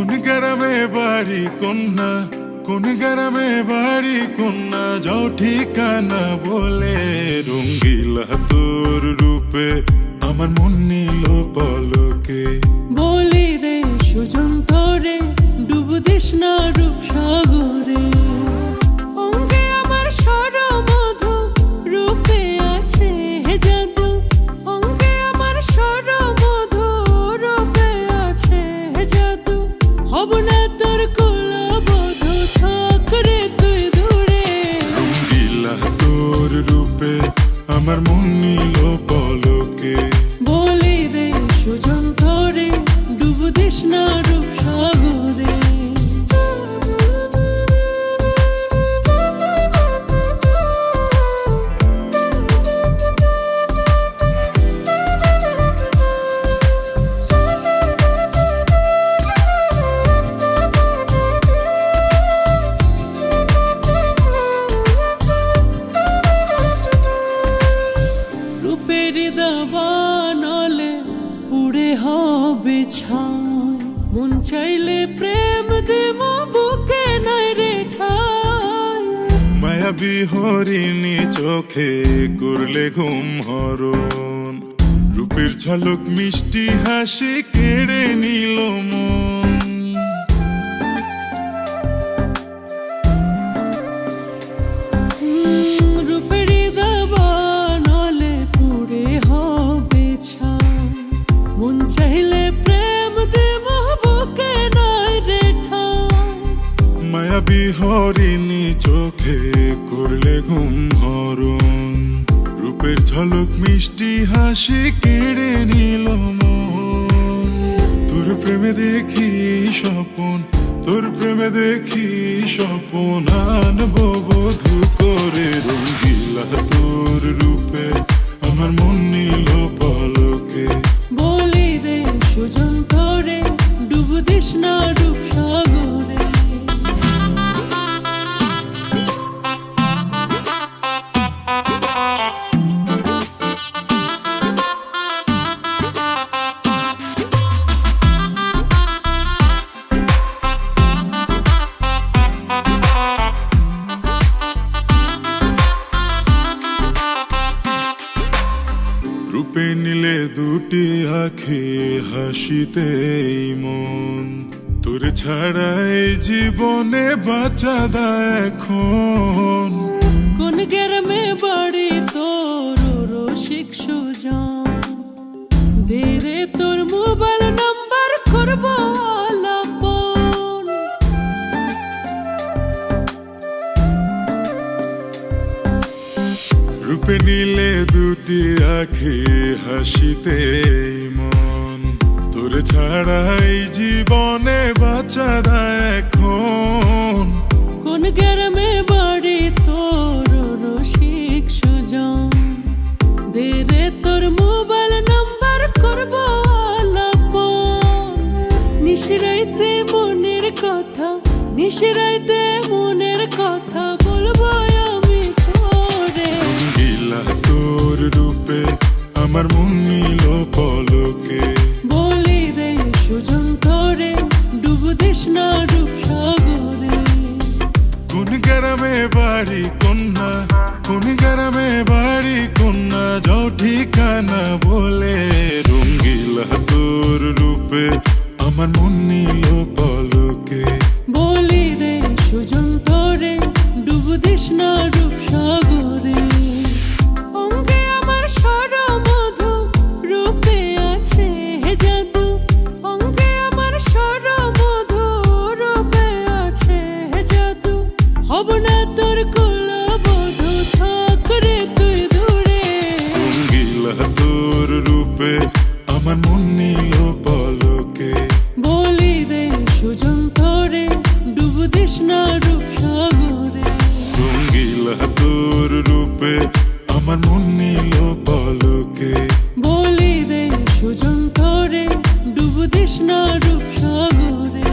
কোন গ্রামে বাড়ি কন্যা, কোন গ্রামে বাড়ি কন্যা, যাও ঠিকানা বলে। রঙ্গিলা তোর রূপে আমার মন নিল পলকে। বলি রে সুজন তোরে, ডুব দিস না রূপ সাগরে। অঙ্গে আমার সরমধু, রূপে আছে হে জাদু। অঙ্গে আমার সরমধু, রূপে আছে হে জাদু। হব না তোর কুলবধূ, থাক রে তুই দূরে। রঙ্গিলা তোর রূপে আমার মন নিল পলকে। বলি রে সুজন তোরে, ডুব দিস না রূপ সাগরে। রূপের দাবানলে পুড়ে হবে ছাই। মন চাইলে প্রেম দেব, বুকে নাই রে ঠাই। মায়াবী হরিণী চোখে করলে ঘুম হরণ। রূপের ঝলক মিষ্টি হাসি কেড়ে নিল মন। রূপের দাবানলে পুড়ে হবে ছাই। মন চাইলে প্রেম দেব, বুকে নাই রে ঠাই। মায়াবী হরিণী চোখে করলে ঘুম হরণ। রূপের ঝলক মিষ্টি হাসি কেড়ে নিল মন। তোর প্রেমে দেখি স্বপন, তোর প্রেমে দেখি স্বপন, আনবো বধূ করে। রঙ্গিলা তোর রূপে আমার মন নিল পলকে। বলি রে সুজন তোরে, ডুব দিস না রূপ সাগরে। রূপে নিলে দুটি আঁখি হাসিতেই মন। তোর ছাড়াই জীবনে বাঁচা দেয় এখন। কোন গ্রামে বাড়ি তোর রসিক সুজন? দে রে তোর মোবাইল নাম্বার, করব আলাপন। রূপে নিলে দুটি আঁখি হাসিতেই মন। তোর ছাড়াই জীবনে বাঁচা দেয় এখন। কোন গ্রামে বাড়ি তোর রসিক সুজন? দে রে তোর মোবাইল নাম্বার, করব আলাপন। নিশিরাইতে মনের কথা, নিশিরাইতে মনের কথা বলবো আমি তোরে। রঙ্গিলা তোর রূপে আমার মন নিল পলকে। বলি রে সুজন তোরে, ডুব দিস না রূপ সাগরে। কোন গ্রামে বাড়ি কন্যা, কোন গ্রামে বাড়ি কন্যা, যাও ঠিকানা বলে। রঙ্গিলা তোর রূপে আমার মন নিল পলকে। বলি রে সুজন তোরে, ডুব দিস না রূপ সাগরে। অঙ্গে আমার সরমধু, রূপে আছে হে জাদু। অঙ্গে আমার সরমধু, রূপে আছে হে জাদু। হব না তোর কুলবধূ, থাক রে তুই দূরে। রঙ্গিলা তোর রূপে আমার মন নিল পলকে। বলি রে সুজন তোরে, ডুব দিস না রূপ সাগরে। রঙ্গিলা তোর রূপে আমার মন নিল পলকে। বলি রে সুজন তোরে, ডুব দিস না রূপ সাগরে।